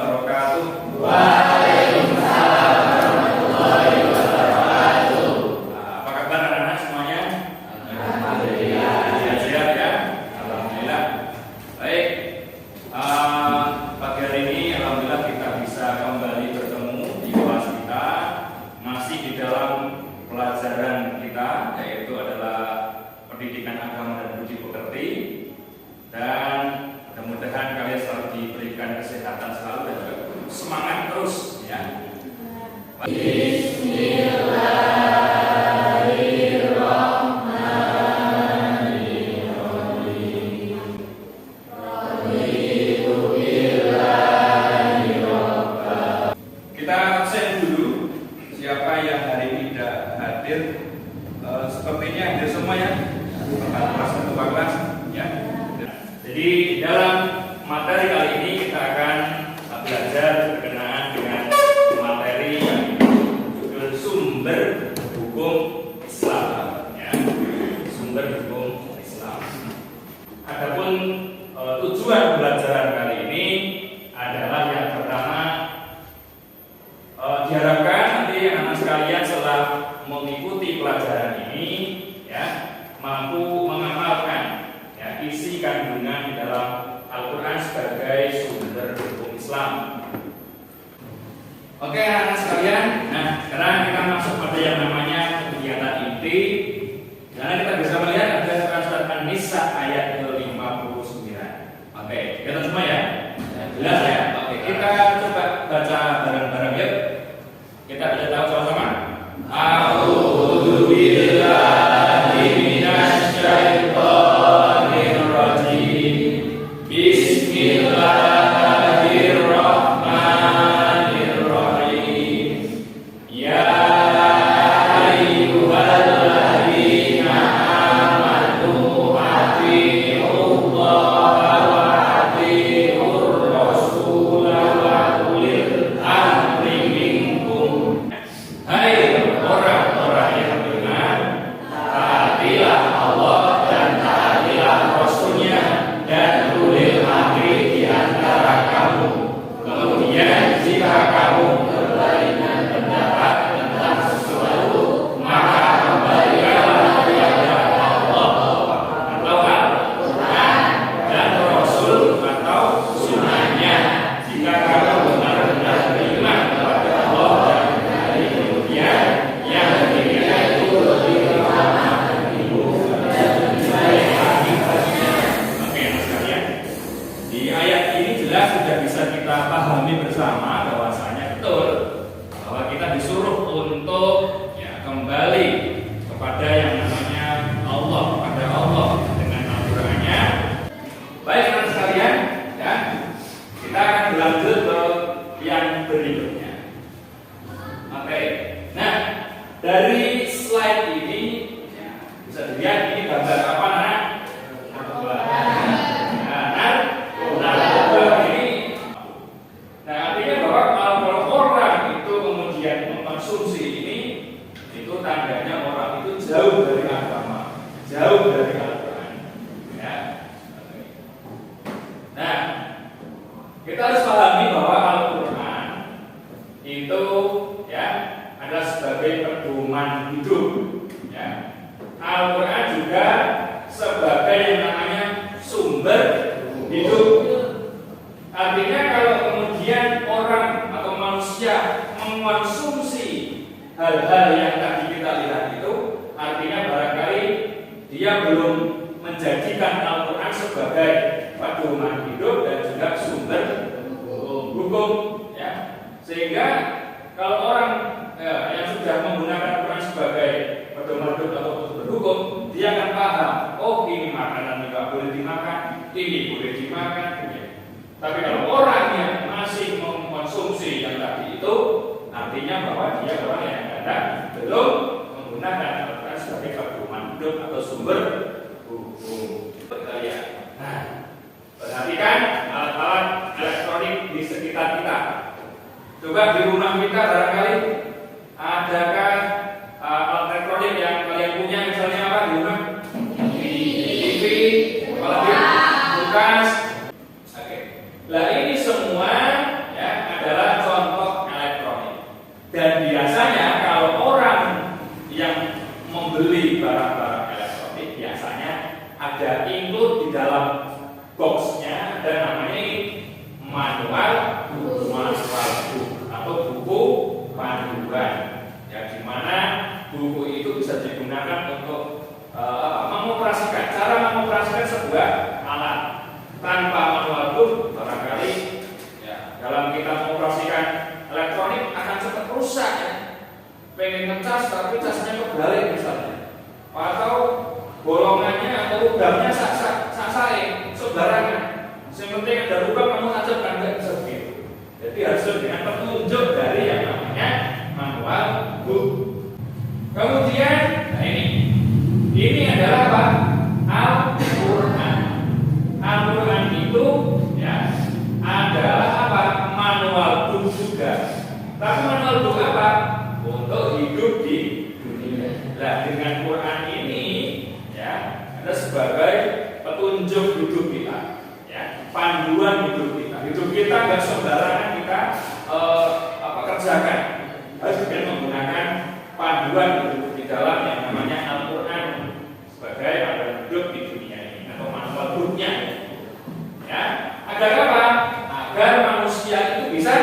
wabarakatuh. Waalaikumsalam warahmatullahi wabarakatuh. Apa kabar anak-anak semuanya? Alhamdulillah. Sehat ya? Alhamdulillah. Baik. Pagi hari ini alhamdulillah kita bisa kembali bertemu di kelas kita, masih di dalam pelajaran kita, yaitu adalah pendidikan agama dan budi pekerti. Dan mudah-mudahan kalian selalu diberikan kesehatan selalu dan juga semangat terus ya. Kita absen dulu. Siapa yang hari ini tidak hadir? Sepertinya hadir semua ya. Satu kelas ya. Jadi dalam materi kali ini kita akan belajar berkenaan dengan materi yang judul sumber hukum Islam ya. Sumber hukum Islam. Adapun tujuan pembelajaran kali ini adalah yang pertama, diharapkan nanti anak sekalian setelah mengikuti pelajaran ini ya mampu mengamalkan isi kandungan di dalam Al-Quran sebagai sumber hukum Islam. Oke anak-anak sekalian, nah sekarang kita masuk pada yang namanya kegiatan inti. Karena kita bisa melihat ada surat An-Nisa ayat ke-59. Oke, kita semua ya? Jelas ya? Oke, kita coba baca bareng-bareng yuk. Kita bisa tahu sama-sama. A'udzu billahi minasy syaithanir rajim. Bismillahirrahmanirrahim. Ya ayyuhalladzina amanu atiiullaha wa atiiur rasul wa ulil amri minkum. Hai orang-orang yang beriman, taatilah Allah dan taatilah Rasulnya dan ulil amri di antara kamu. Kemudian jika kamu berbalikan pendapat tentang sesuatu, maka kembalikanlah kepada Allah atau Al-Quran dan Rasul atau sunnahnya. Jika kamu benar-benar beriman kepada Allah dan hari kemudian, yang ketiga itu lebih utama bagimu dan lebih baik lagi baginya. Oke, anak sekalian, di ayat ini jelas sudah bisa kita pahami bersama bahwasanya betul bahwa kita disuruh untuk kembali kepada yang namanya Allah, kepada Allah dengan Al-Qur'annya. Baik anak sekalian, ya. Kita akan berlanjut ke yang berikutnya. Oke. Nah, dari slide ini bisa dilihat ini gambar apa nak? Narkoba ini. Nah, artinya bahwa kalau orang itu kemudian mengkonsumsi ini, itu tandanya orang itu jauh dari agama, jauh dari Al-Quran. Ya. Nah, kita harus pahami bahwa Al-Quran itu adalah sebagai pedoman hidup. Ya. Al-Quran juga sebagai yang namanya sumber hidup. Artinya kalau kemudian orang atau manusia mengkonsumsi hal-hal yang tadi kita lihat itu, artinya barangkali dia belum menjadikan Al-Quran sebagai pedoman hidup dan juga sumber hukum. Ya. Sehingga kalau orang yang sudah menggunakan Al-Quran sebagai pedoman hidup atau sumber hukum, dia akan paham, oh ini makanan tidak boleh dimakan, ini boleh dimakan. Tapi kalau orang yang masih mengkonsumsi yang tadi itu, artinya bahwa dia orang yang kadang belum menggunakan Al-Quran sebagai pedoman hidup atau sumber hukum. Nah, perhatikan alat-alat elektronik di sekitar kita. Coba di rumah kita barangkali adakah alat elektronik yang kalian punya, misalnya apa di rumah? TV, kulkas. Oke. Nah ini semua ya digunakan untuk mengoperasikan, cara mengoperasikan sebuah alat tanpa manual pun barangkali ya, dalam kita mengoperasikan elektronik akan cepat rusak ya. Pengen ngecas tapi casnya kebalik misalnya, atau bolongannya atau lubangnya saksain sembarangan. Yang penting ada lubang kamu tancapkan, nggak bisa begitu. Jadi harus dengan petunjuk dari yang namanya manual book. Kemudian, nah ini adalah apa? Al-Quran. Al-Quran itu ya adalah apa? Manual book juga. Tapi manual book apa? Untuk hidup di dunia. Nah, dengan Quran ini ya ada sebagai petunjuk hidup kita, ya, panduan hidup kita. Hidup kita nggak sembarangan kita kerjakan. Harus dengan menggunakan panduan hidup di dalam yang namanya Al-Quran sebagai panduan hidup di dunia ini atau manual booknya. Ya, agar apa? Agar manusia itu bisa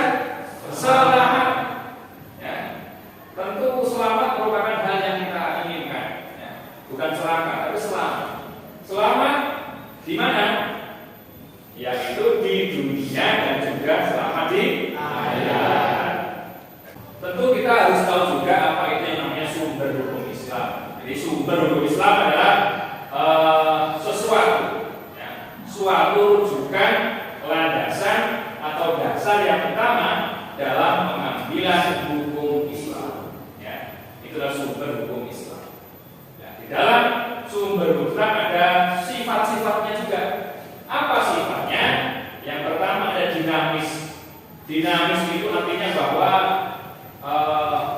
selamat. Ya, tentu selamat merupakan hal yang kita inginkan. Ya, bukan selamat, tapi selamat. Selamat di mana? Yaitu di dunia dan juga selamat di akhirat. Tentu kita harus tahu juga apa itu yang namanya sumber hukum Islam. Jadi sumber hukum Islam adalah sesuatu, ya, suatu rujukan, landasan atau dasar yang utama dalam pengambilan hukum Islam. Ya, itulah sumber hukum Islam. Ya, di dalam sumber hukum Islam ada sifat-sifatnya juga. Apa sifatnya? Yang pertama ada dinamis. Dinamis itu artinya bahwa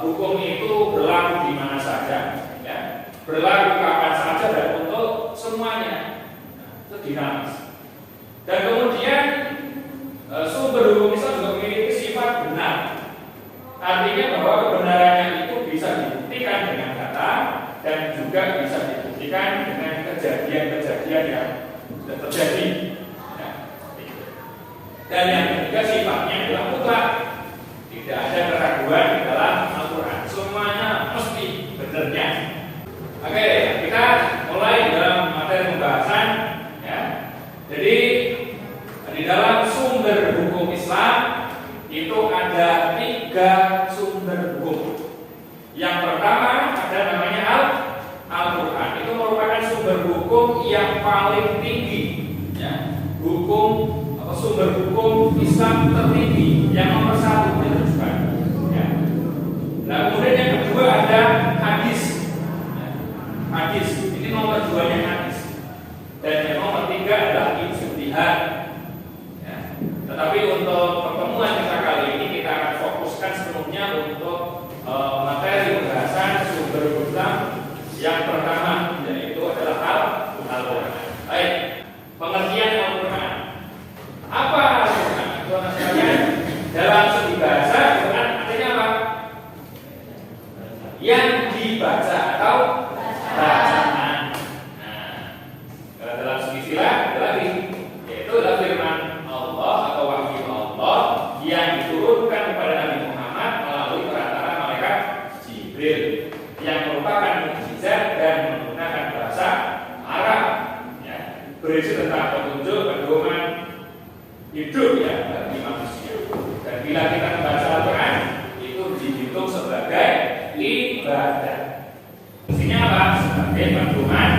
hukum itu berlaku di mana saja, ya, berlaku kapan saja dan untuk semuanya. Itu dinamis. Dan kemudian sumber hukum Islam juga memiliki sifat benar. Artinya bahwa kebenarannya itu bisa dibuktikan dengan data dan juga bisa dibuktikan dengan kejadian-kejadian yang sudah terjadi. Ya. Dan yang ketiga sifatnya adalah mutlak. Tidak ada keraguan di dalam Al-Quran. Semuanya mesti benarnya. Oke, kita mulai dalam materi pembahasan. Ya. Jadi di dalam sumber hukum Islam itu ada 3 sumber hukum. Yang pertama ada namanya Al-Quran. Itu merupakan sumber hukum yang paling tinggi, ya. Sumber hukum Islam tertinggi yang nomor 1 diteruskan. Ya. Nah, kemudian yang kedua ada hadis. Ya. Hadis ini nomor 2-nya hadis. Dan yang nomor 3 adalah ijtihad. Ya. Tetapi untuk pertemuan kita kali ini kita akan fokuskan sepenuhnya untuk materi pembahasan sumber hukum Islam yang pertama, yaitu adalah Al-Quran. Baik, pengertian Al-Quran. Apa Al-Quran? Teman-teman sekalian, dalam segi bahasa Al-Quran artinya apa? Yang dibaca atau bacaan. Nah, kalau dalam segi istilah ada lagi, yaitu adalah firman Allah atau wahyu Allah yang diturunkan kepada Nabi Muhammad melalui perantara malaikat Jibril yang merupakan mukjizat dan menggunakan bahasa Arab, ya, berisi tentang petunjuk pedoman hidup ya bagi manusia. Dan bila kita membaca Al-Quran itu dihitung sebagai ibadah. Fungsinya apa? Sebagai pedoman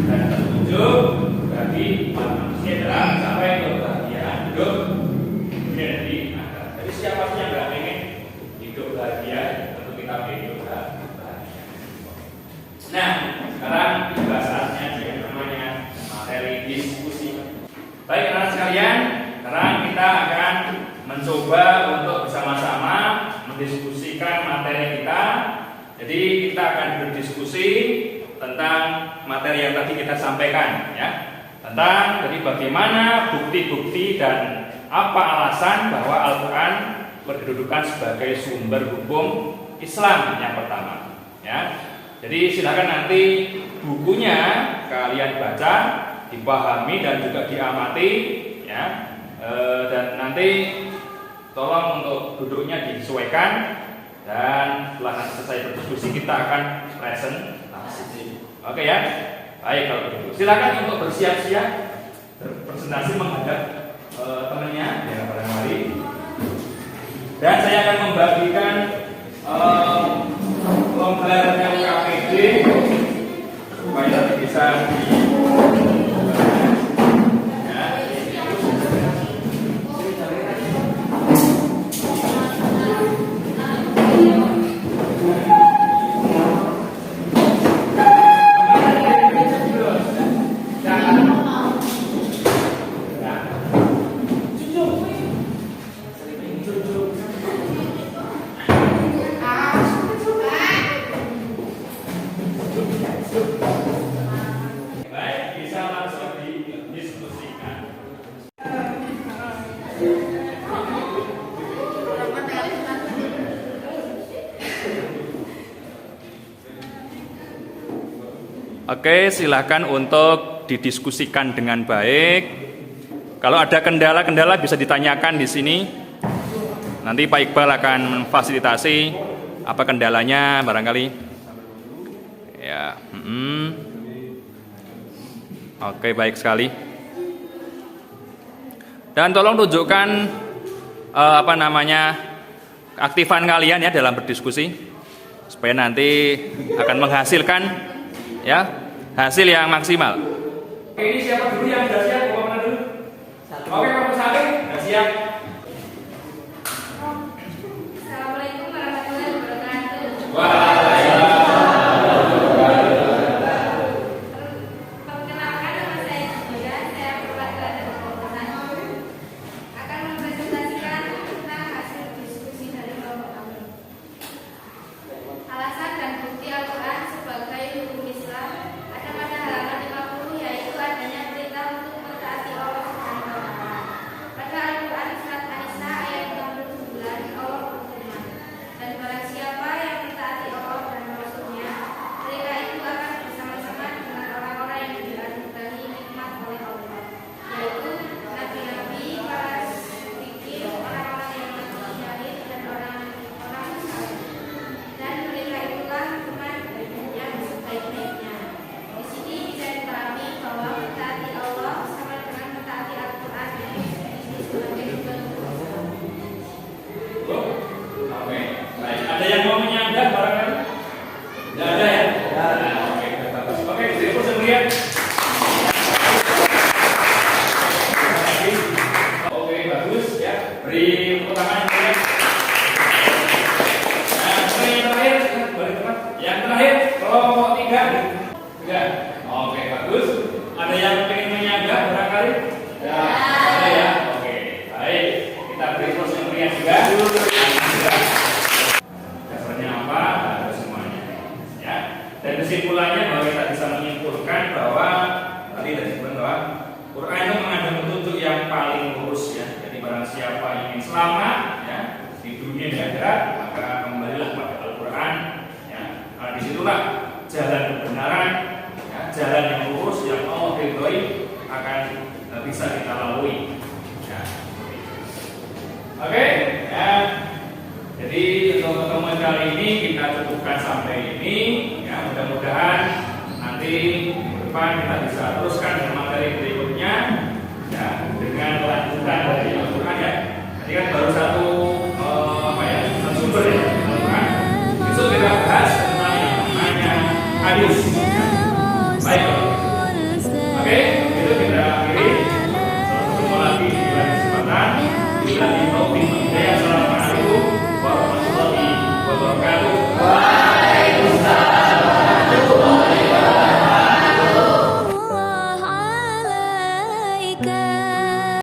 dan petunjuk bagi manusia dalam mencapai kebahagiaan hidup dunia dan di akhirat. Jadi siapa sih yang nggak pengen hidup bahagia? Tentu kita pengen hidup bahagia. Nah, sekarang pembahasannya yang namanya materi diskusi. Baik, teman-teman sekalian, sekarang kita akan mencoba untuk bersama-sama mendiskusikan materi kita. Jadi kita akan berdiskusi tentang materi yang tadi kita sampaikan, ya, tentang jadi bagaimana bukti-bukti dan apa alasan bahwa Al-Quran berkedudukan sebagai sumber hukum Islam yang pertama, ya. Jadi silakan nanti bukunya kalian baca, dipahami dan juga diamati, ya. Dan nanti tolong untuk duduknya disesuaikan dan setelah nanti selesai berdiskusi kita akan present Oke ya. Baik kalau begitu. Silakan untuk bersiap-siap presentasi menghadap temannya ya barangkali. Dan saya akan membagikan lembarnya UKPD supaya bisa Oke, silakan untuk didiskusikan dengan baik. Kalau ada kendala-kendala bisa ditanyakan di sini. Nanti Pak Iqbal akan memfasilitasi apa kendalanya barangkali. Ya, Oke, baik sekali. Dan tolong tunjukkan keaktifan kalian ya dalam berdiskusi supaya nanti akan menghasilkan ya hasil yang maksimal. Oke, ini siapa dulu yang sudah siap? Bapak mana dulu? Oke, Pak Salim sudah siap. Assalamualaikum warahmatullahi wabarakatuh. Perkenalkan, nama saya Julia. Saya perwakilan dari Kelompok 1. Akan mempresentasikan tentang hasil diskusi dari kelompok kami. Alasan dan bukti Al-Quran sebagai hukum Islam ada pada halaman 50, yaitu adanya perintah untuk mentaati Allah Subhanahu wa Ta'ala. Pada Al-Quran surat An-Nisa ayat 69, Allah berfirman, dan barang siapa yang mentaati Allah dan Rasulnya, mereka itu akan bersama-sama dengan orang-orang yang dianugerahi nikmat oleh Allah, yaitu nabi-nabi, para siddiqin, orang-orang yang mati syahid, dan orang-orang saleh. Dan mereka itulah teman yang sebaik-baiknya. Di sini bisa dipahami bahwa mentaati Allah sama dengan mentaati Al-Quran sebagai bentuk Islam. Oke, baik. Ada yang mau menyanggah barangkali? Tidak ada ya? Oke, bagus. Oke, terus kemudian. Oke, bagus ya. Beri tepuk tangan ya. Yang terakhir, balik teman. Yang terakhir, kelompok 3. Oke, bagus. Ada yang ingin menyanggah barangkali? Ya. Ada ya? Oke, baik. Kita beri terus kemudian juga. Dasarnya apa? Ada semuanya. Ya. Dan kesimpulannya bahwa kita bisa menyimpulkan bahwa tadi disebutkan bahwa Quran itu mengandung petunjuk yang paling lurus ya. Jadi barang siapa ingin selamat ya di dunia dan akhirat, maka kembalilah kepada Al-Quran. Ya. Nah, disitulah jalan kebenaran, ya, jalan yang lurus yang Allah ridhoi akan bisa kita lalui. Ya. Oke, ya. Jadi untuk pertemuan kali ini kita cukupkan sampai ini. Ya, mudah-mudahan nanti ke depan kita bisa teruskan dengan materi berikutnya, ya, dengan lanjutan dari Al-Quran ya. Tadi kan baru